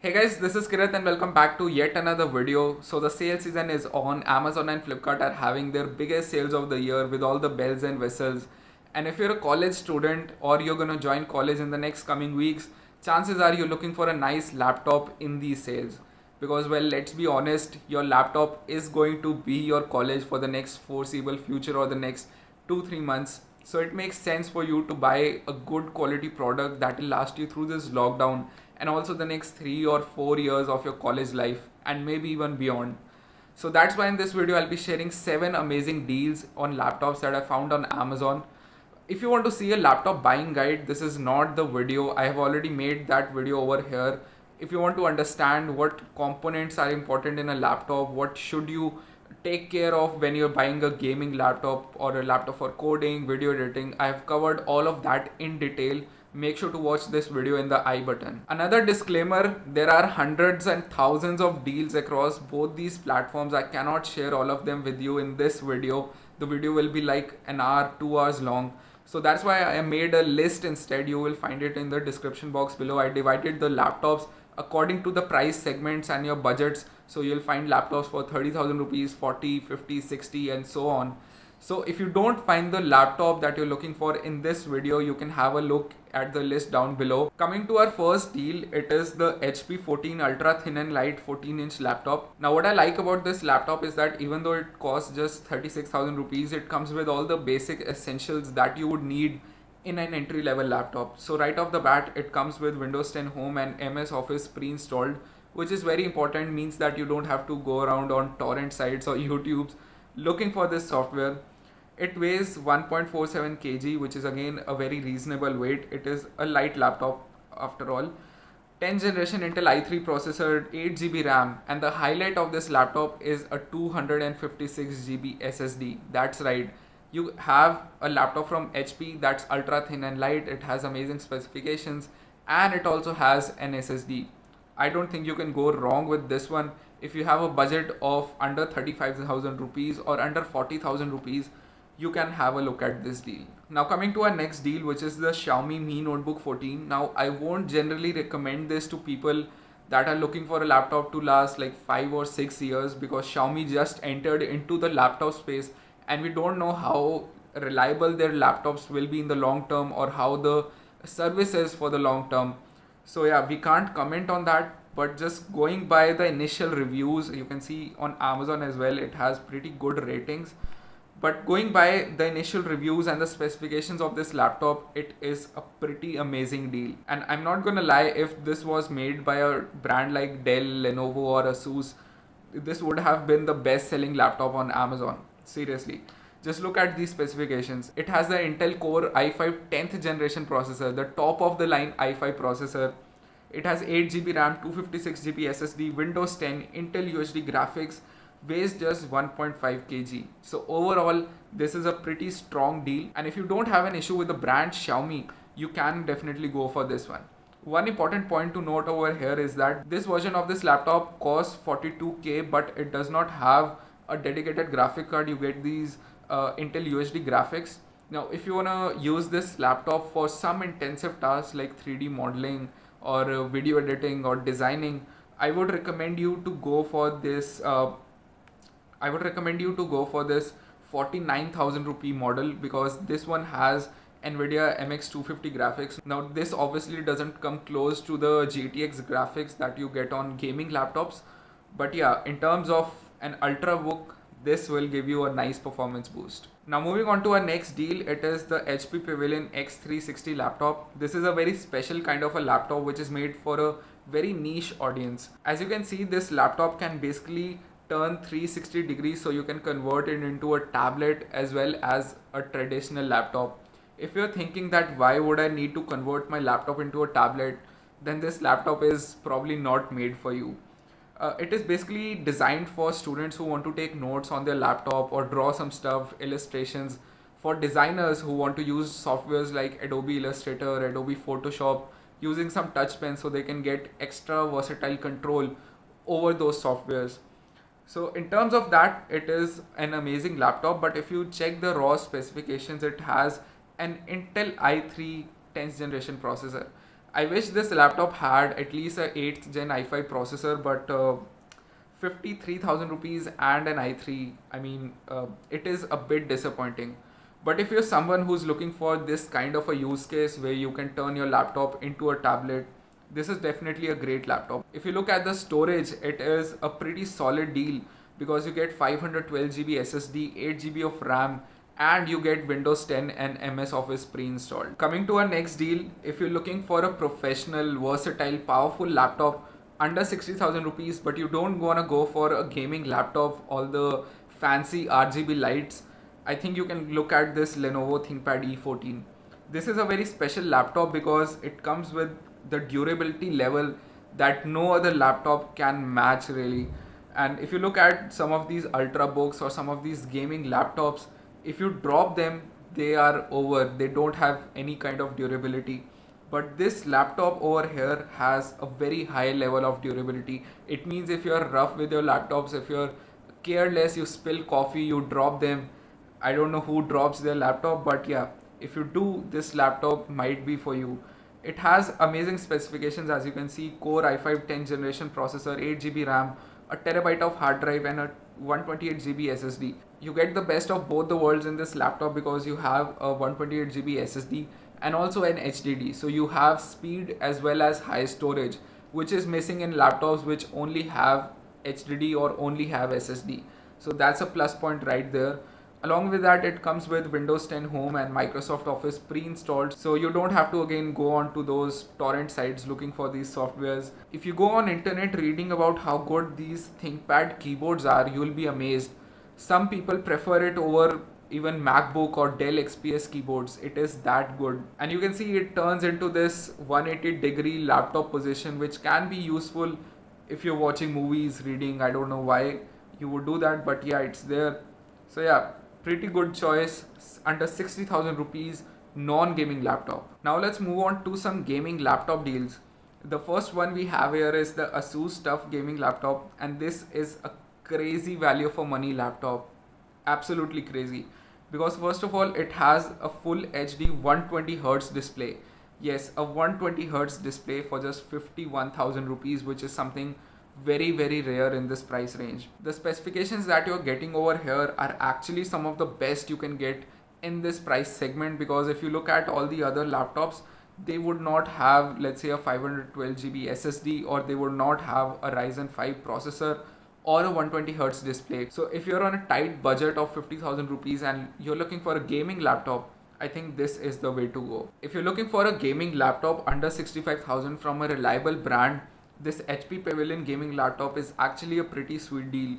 Hey guys, this is Kirat and welcome back to yet another video. So the sale season is on. Amazon and Flipkart are having their biggest sales of the year with all the bells and whistles. And if you're a college student or you're gonna join college in the next coming weeks, chances are you're looking for a nice laptop in these sales. Because well, let's be honest, your laptop is going to be your college for the next foreseeable future or the next 2-3 months. So it makes sense for you to buy a good quality product that will last you through this lockdown and also the next 3 or 4 years of your college life and maybe even beyond. So that's why in this video I'll be sharing 7 amazing deals on laptops that I found on Amazon. If you want to see a laptop buying guide, this is not the video. I have already made that video over here. If you want to understand what components are important in a laptop, what should you take care of when you're buying a gaming laptop or a laptop for coding, video editing, I have covered all of that in detail. Make sure to watch this video in the I button. Another disclaimer, there are hundreds and thousands of deals across both these platforms. I cannot share all of them with you in this video. The video will be like an hour, 2 hours long. So that's why I made a list instead. You will find it in the description box below. I divided the laptops according to the price segments and your budgets. So you'll find laptops for 30,000 rupees, 40, 50, 60 and so on. So if you don't find the laptop that you're looking for in this video, you can have a look at the list down below. Coming to our first deal, it is the HP 14 Ultra Thin and Light 14-inch laptop. Now what I like about this laptop is that even though it costs just 36,000 rupees, it comes with all the basic essentials that you would need in an entry-level laptop. So right off the bat, it comes with Windows 10 Home and MS Office pre-installed, which is very important, means that you don't have to go around on torrent sites or YouTubes looking for this software. It weighs 1.47 kg, which is again a very reasonable weight. It is a light laptop after all. 10th generation Intel i3 processor, 8 GB RAM, and the highlight of this laptop is a 256 GB SSD. That's right. You have a laptop from HP that's ultra thin and light. It has amazing specifications and it also has an SSD. I don't think you can go wrong with this one. If you have a budget of under 35,000 rupees or under 40,000 rupees, you can have a look at this deal. Now coming to our next deal, which is the Xiaomi Mi Notebook 14. Now I won't generally recommend this to people that are looking for a laptop to last like 5 or 6 years because Xiaomi just entered into the laptop space and we don't know how reliable their laptops will be in the long term or how the service is for the long term. So yeah, we can't comment on that, but just going by the initial reviews, you can see on Amazon as well, it has pretty good ratings. But going by the initial reviews and the specifications of this laptop, it is a pretty amazing deal. And I'm not gonna lie, if this was made by a brand like Dell, Lenovo or Asus, this would have been the best selling laptop on Amazon. Seriously. Just look at these specifications. It has the Intel Core i5 10th generation processor, the top of the line i5 processor. It has 8 GB RAM, 256 GB SSD, Windows 10, Intel UHD graphics, weighs just 1.5 kg. So overall, this is a pretty strong deal. And if you don't have an issue with the brand Xiaomi, you can definitely go for this one. One important point to note over here is that this version of this laptop costs 42K, but it does not have a dedicated graphic card. You get these Intel UHD graphics. Now, if you wanna use this laptop for some intensive tasks like 3D modeling or video editing or designing, I would recommend you to go for this 49,000 rupee model because this one has NVIDIA MX250 graphics. Now this obviously doesn't come close to the GTX graphics that you get on gaming laptops, but yeah, in terms of an ultrabook, this will give you a nice performance boost. Now moving on to our next deal, it is the HP Pavilion X360 laptop. This is a very special kind of a laptop which is made for a very niche audience. As you can see, this laptop can basically turn 360 degrees, so you can convert it into a tablet as well as a traditional laptop. If you're thinking that why would I need to convert my laptop into a tablet, then this laptop is probably not made for you. It is basically designed for students who want to take notes on their laptop or draw some stuff, illustrations. For designers who want to use softwares like Adobe Illustrator, Adobe Photoshop, using some touch pens so they can get extra versatile control over those softwares. So in terms of that, it is an amazing laptop, but if you check the raw specifications, it has an Intel i3 10th generation processor. I wish this laptop had at least a 8th gen i5 processor, but 53,000 rupees and an i3, I mean, it is a bit disappointing. But if you're someone who's looking for this kind of a use case where you can turn your laptop into a tablet, this is definitely a great laptop. If you look at the storage, it is a pretty solid deal because you get 512 GB SSD, 8 GB of RAM, and you get Windows 10 and MS Office pre-installed. Coming to our next deal, if you're looking for a professional, versatile, powerful laptop under 60,000 rupees, but you don't want to go for a gaming laptop, all the fancy RGB lights, I think you can look at this Lenovo Thinkpad E14. This is a very special laptop because it comes with the durability level that no other laptop can match really. And if you look at some of these ultrabooks or some of these gaming laptops, if you drop them, they are over. They don't have any kind of durability. But this laptop over here has a very high level of durability. It means if you're rough with your laptops, if you're careless, you spill coffee, you drop them. I don't know who drops their laptop, but yeah, if you do, this laptop might be for you. It has amazing specifications, as you can see: Core i5 10th generation processor, 8 GB RAM, a terabyte of hard drive, and a 128 GB SSD. You get the best of both the worlds in this laptop because you have a 128 GB SSD and also an HDD. So you have speed as well as high storage, which is missing in laptops which only have HDD or only have SSD. So that's a plus point right there. Along with that, it comes with Windows 10 Home and Microsoft Office pre-installed, so you don't have to again go on to those torrent sites looking for these softwares. If you go on internet reading about how good these ThinkPad keyboards are, you will be amazed. Some people prefer it over even MacBook or Dell XPS keyboards. It is that good. And you can see it turns into this 180-degree laptop position, which can be useful if you're watching movies, reading. I don't know why you would do that, but yeah, it's there. So yeah, pretty good choice under 60,000 rupees non-gaming laptop. Now let's move on to some gaming laptop deals. The first one we have here is the Asus Stuff gaming laptop, and this is a crazy value for money laptop. Absolutely crazy, because first of all, it has a full HD 120Hz display. Yes, a 120Hz display for just 51,000 rupees, which is something very rare in this price range. The specifications that you're getting over here are actually some of the best you can get in this price segment, because if you look at all the other laptops, they would not have, let's say, a 512 GB SSD, or they would not have a Ryzen 5 processor or a 120Hz display. So if you're on a tight budget of 50,000 rupees and you're looking for a gaming laptop, I think this is the way to go. If you're looking for a gaming laptop under 65,000 from a reliable brand, this HP Pavilion gaming laptop is actually a pretty sweet deal.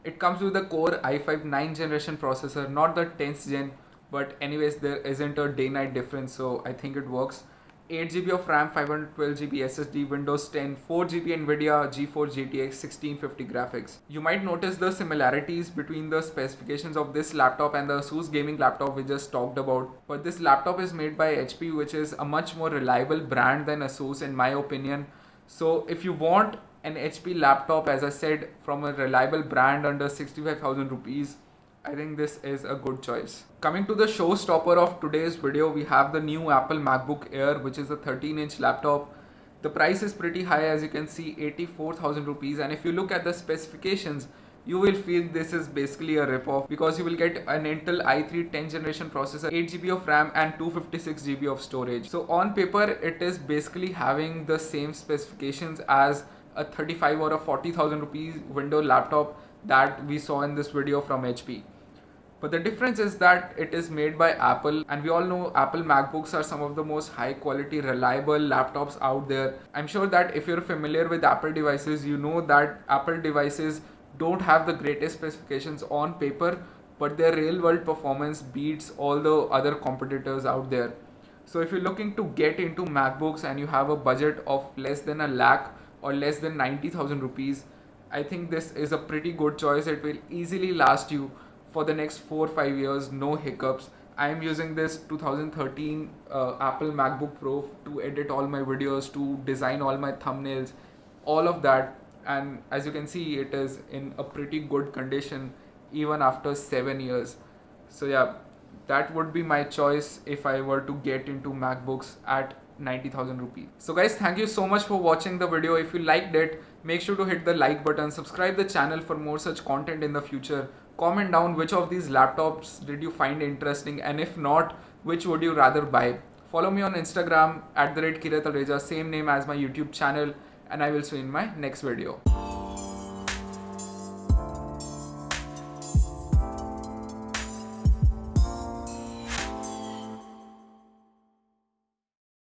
It comes with a Core i5 9th generation processor, not the 10th gen, but anyways, there isn't a day-night difference, so I think it works. 8 GB of RAM, 512 GB SSD, Windows 10, 4 GB NVIDIA GeForce GTX 1650 graphics. You might notice the similarities between the specifications of this laptop and the Asus gaming laptop we just talked about. But this laptop is made by HP, which is a much more reliable brand than Asus in my opinion. So if you want an HP laptop, as I said, from a reliable brand under 65,000 rupees, I think this is a good choice. Coming to the showstopper of today's video, we have the new Apple MacBook Air, which is a 13-inch laptop. The price is pretty high, as you can see, 84,000 rupees. And if you look at the specifications, you will feel this is basically a rip-off, because you will get an Intel i3 10th generation processor, 8 GB of RAM and 256 GB of storage. So on paper, it is basically having the same specifications as a 35 or a 40,000 rupees window laptop that we saw in this video from HP. But the difference is that it is made by Apple, and we all know Apple MacBooks are some of the most high quality, reliable laptops out there. I'm sure that if you're familiar with Apple devices, you know that Apple devices don't have the greatest specifications on paper, but their real world performance beats all the other competitors out there. So if you're looking to get into MacBooks and you have a budget of less than a lakh or less than 90,000 rupees, I think this is a pretty good choice. It will easily last you for the next 4-5 years, no hiccups. I am using this 2013 Apple MacBook Pro to edit all my videos, to design all my thumbnails, all of that. And as you can see, it is in a pretty good condition even after 7 years. So yeah, that would be my choice if I were to get into MacBooks at 90,000 rupees. So guys, thank you so much for watching the video. If you liked it, make sure to hit the like button, subscribe the channel for more such content in the future. Comment down which of these laptops did you find interesting, and if not, which would you rather buy. Follow me on Instagram @Kirat Alreja, same name as my YouTube channel, and I will see you in my next video.